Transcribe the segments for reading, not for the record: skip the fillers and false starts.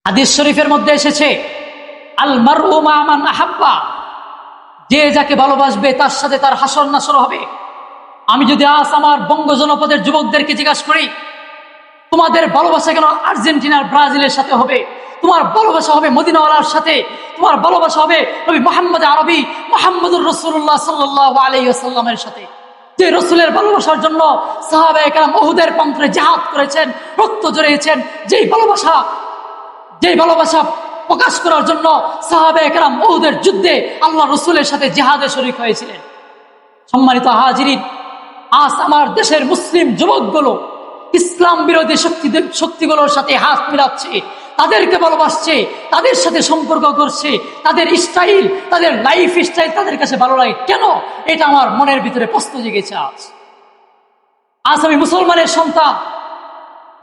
হাদিস শরীফের মধ্যে এসেছে, আল মারউ মা মান আহাব্বা, যে যাকে ভালোবাসবে তার সাথে তার হাসর নাসর হবে। আমি যদি আজ আমার বঙ্গ জনপদের যুবকদেরকে জিজ্ঞাসা করি, তোমাদের ভালোবাসা কেন আর্জেন্টিনার ব্রাজিলের সাথে হবে? তোমার ভালোবাসা হবে মদিনাওয়ালার সাথে, তোমার ভালোবাসা হবে নবী মুহাম্মদ আরবি মুহাম্মদুর রাসূলুল্লাহ সাল্লাল্লাহু আলাইহি ওয়াসাল্লামের সাথে, যে রাসূলের ভালোবাসার জন্য সাহাবায়ে কেরাম উহুদের প্রান্তরে জিহাদ করেছেন, রক্ত ঝরিয়েছেন। যেই ভালোবাসা প্রকাশ করার জন্য সাহাবায়ে কেরাম উহুদের যুদ্ধে আল্লাহ রাসূলের সাথে জিহাদে শরীক হয়েছিলেন। সম্মানিত হাজিরিন, আজ আমার দেশের মুসলিম যুবকগুলো ইসলাম বিরোধী শক্তিগুলোর সাথে হাত মিলাচ্ছে, তাদেরকে ভালোবাসছে, তাদের সাথে সম্পর্ক করছে, তাদের স্টাইল, তাদের লাইফ স্টাইল তাদের কাছে ভালো লাগে কেন? এটা আমার মনের ভিতরে প্রশ্ন জেগেছে। আজ আমি মুসলমানের সন্তান,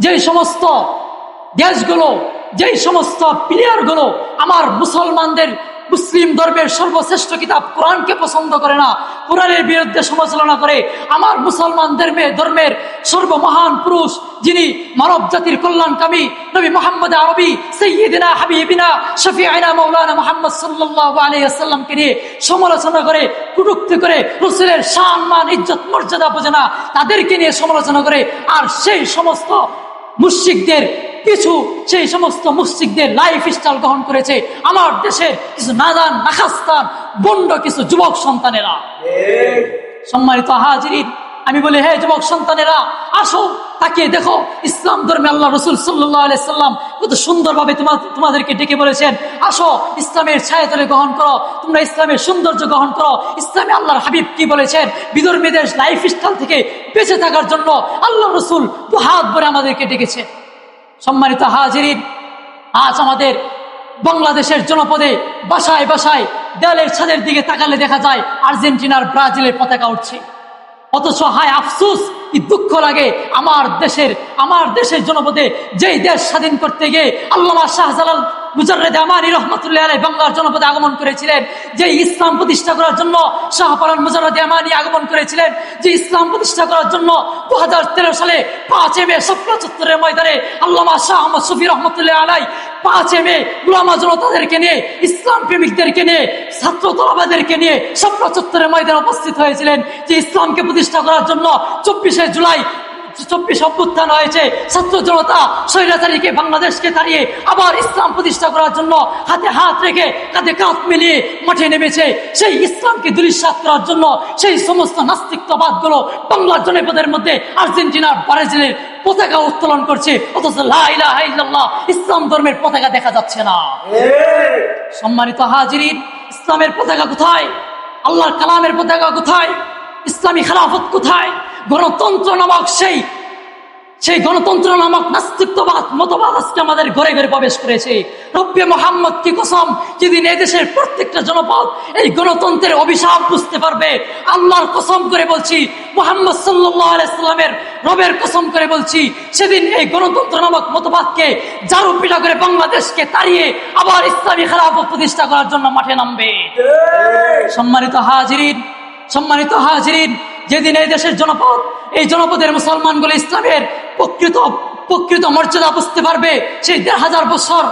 যেই সমস্ত দেশগুলো, যেই সমস্ত প্লেয়ারগুলো আমার মুসলিম ধর্মের সর্বশ্রেষ্ঠ কিতাব কোরআনকে পছন্দ করে না, কোরআনের বিরুদ্ধে সমালোচনা করে, আমার মুসলমান ধর্মের সর্বমহান পুরুষ, যিনি মানব জাতির কল্যাণকামী নবী মুহাম্মদ আরবি সাইয়্যিদিনা হাবিবিনা শফিঈনা মাওলানা মুহাম্মদ সাল্লাল্লাহু আলাইহি ওয়াসাল্লামকে নিয়ে সমালোচনা করে, কটূক্তি করে, রাসূলের শান মান ইজ্জত মর্যাদা বোঝে না, তাদেরকে নিয়ে সমালোচনা করে, আর সেই সমস্ত মুশরিকদের লাইফ স্টাইল গ্রহণ করেছে আমার দেশের কিছু নাদান নাখাস্তান বন্ড কিছু যুবক সন্তানেরা। সম্মানিত হাজিরিন, আমি বলি, হে যুবক সন্তানেরা, আসো তাকিয়ে দেখো ইসলাম ধর্মে আল্লাহ রাসূল সাল্লাল্লাহু আলাইহি সাল্লাম কত সুন্দরভাবে তোমাদেরকে ডেকে বলেছেন, আসো ইসলামের ছায়াতলে গ্রহণ করো, তোমরা ইসলামের সৌন্দর্য গ্রহণ করো। ইসলামে আল্লাহর হাবিব কি বলেছেন? বিধর্মীদের লাইফ স্টাইল থেকে বেঁচে থাকার জন্য আল্লাহ রাসূল দুহাত ভরে আমাদেরকে ডেকেছেন। সম্মানিত হাজিরিন, আজ আমাদের বাংলাদেশের জনপদে বাসায় বাসায় দেয়ালের ছাদের দিকে তাকালে দেখা যায় আর্জেন্টিনার ব্রাজিলের পতাকা উঠছে। অথচ হায় আফসোস, কি দুঃখ লাগে, আমার দেশের জনপদে যেই দেশ স্বাধীন করতে গিয়ে আল্লামা শাহজালাল মুজাররেদ আমানী রহমাতুল্লাহ আলাইহি বাংলার জনপদে আগমন করেছিলেন, যে ইসলাম প্রতিষ্ঠা করার জন্য শাহপারান মুজাররেদ আমানী আগমন করেছিলেন, যে ইসলাম প্রতিষ্ঠা করার জন্য 2013 সালে 5 মে শাপলা চত্বরের ময়দানে আল্লামা শাহ আহমদ শফি রহমাতুল্লাহ আলাইহি 5 মে উলামা জনতাদেরকে নিয়ে, ইসলাম প্রেমিকদেরকে নিয়ে, ছাত্র তলাবাদেরকে নিয়ে শাপলা চত্বরের ময়দানে উপস্থিত হয়েছিলেন, যে ইসলামকে প্রতিষ্ঠা করার জন্য 24 জুলাই 24 অভ্যুত্থান হয়েছে। ছাত্র জনতা স্বৈরাচারীকে বাংলাদেশকে তাড়িয়ে আবার ইসলাম প্রতিষ্ঠা করার জন্য হাতে হাত রেখে কাঁধে কাঁধ মিলিয়ে মাঠে নেমেছে। সেই ইসলামকে ধূলিসাৎ করার জন্য সেই সমস্ত নাস্তিকতাবাদগুলো বাংলার জনপদের মধ্যে আর্জেন্টিনার ব্রাজিলের পতাকা উত্তোলন করছে, অথচ লা ইলাহা ইল্লাল্লাহ ইসলাম ধর্মের পতাকা দেখা যাচ্ছে না। সম্মানিত হাজিরিন, ইসলামের পতাকা কোথায়? আল্লাহর কালামের পতাকা কোথায়? ইসলামী খেলাফত কোথায়? গণতন্ত্র নামক সেই গণতন্ত্র নামক নাস্তিকতাবাদ মতবাদ আজকে আমাদের ঘরে ঘরে প্রবেশ করেছে। রব্বে মুহাম্মদ কি কসম, যেদিন এই দেশের প্রত্যেকটা জনপদ এই গণতন্ত্রের অভিশাপ বুঝতে পারবে, আল্লাহর কসম করে বলছি, মুহাম্মদ সাল্লাল্লাহু আলাইহি সাল্লামের রবের কসম করে বলছি, সেদিন এই গণতন্ত্র নামক মতবাদকে জারু পিটা করে বাংলাদেশকে তাড়িয়ে আবার ইসলামী খেলাফত প্রতিষ্ঠা করার জন্য মাঠে নামবে। সম্মানিত হাজিরিন, যেদিন এই দেশের জনপদ, এই জনপদের মুসলমানগুলো ইসলামের প্রকৃত মর্যাদা বুঝতে পারবে, সেই 1500 বছর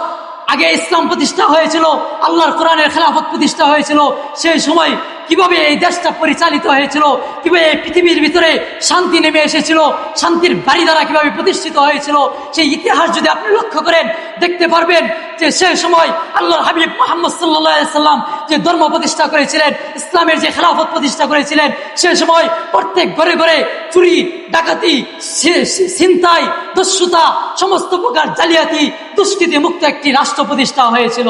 আগে ইসলাম প্রতিষ্ঠা হয়েছিল, আল্লাহর কোরআনের খেলাফত প্রতিষ্ঠা হয়েছিল, সেই সময় কিভাবে এই দেশটা পরিচালিত হয়েছিল, কিভাবে এই পৃথিবীর ভিতরে শান্তি নেমে এসেছিল, শান্তির বাড়ি দ্বারা কিভাবে প্রতিষ্ঠিত হয়েছিল, সেই ইতিহাস যদি আপনি লক্ষ্য করেন দেখতে পারবেন যে সেই সময় আল্লাহর হাবিব মুহাম্মদ সাল্লাল্লাহু আলাইহি সাল্লাম যে ধর্ম প্রতিষ্ঠা করেছিলেন, ইসলামের যে খেলাফত প্রতিষ্ঠা করেছিলেন, সেই সময় প্রত্যেক ঘরে ঘরে চুরি, ডাকাতি, ছিনতাই, দস্যুতা, সমস্ত প্রকার জালিয়াতি, দুষ্কৃতি মুক্ত একটি রাষ্ট্র প্রতিষ্ঠা হয়েছিল।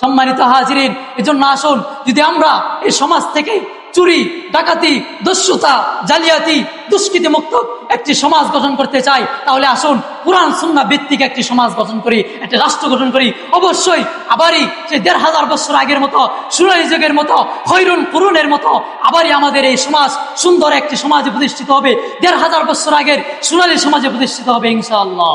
সম্মানিত হাজিরিন, এজন্য আসুন, যদি আমরা এই সমাজ থেকে চুরি, ডাকাতি, দস্যুতা, জালিয়াতি, দুষ্কৃতি মুক্ত একটি সমাজ গঠন করতে চাই, তাহলে আসুন কুরআন সুন্নাহ ভিত্তিক একটি সমাজ গঠন করি, একটি রাষ্ট্র গঠন করি। অবশ্যই আবারই সেই 1500 বছর আগের মতো, সোনালী যুগের মতো, খৈরুল কুরুনের মতো আবারই আমাদের এই সমাজ সুন্দর একটি সমাজে প্রতিষ্ঠিত হবে। 1500 বছর আগের সোনালী সমাজে প্রতিষ্ঠিত হবে ইনশাআল্লাহ।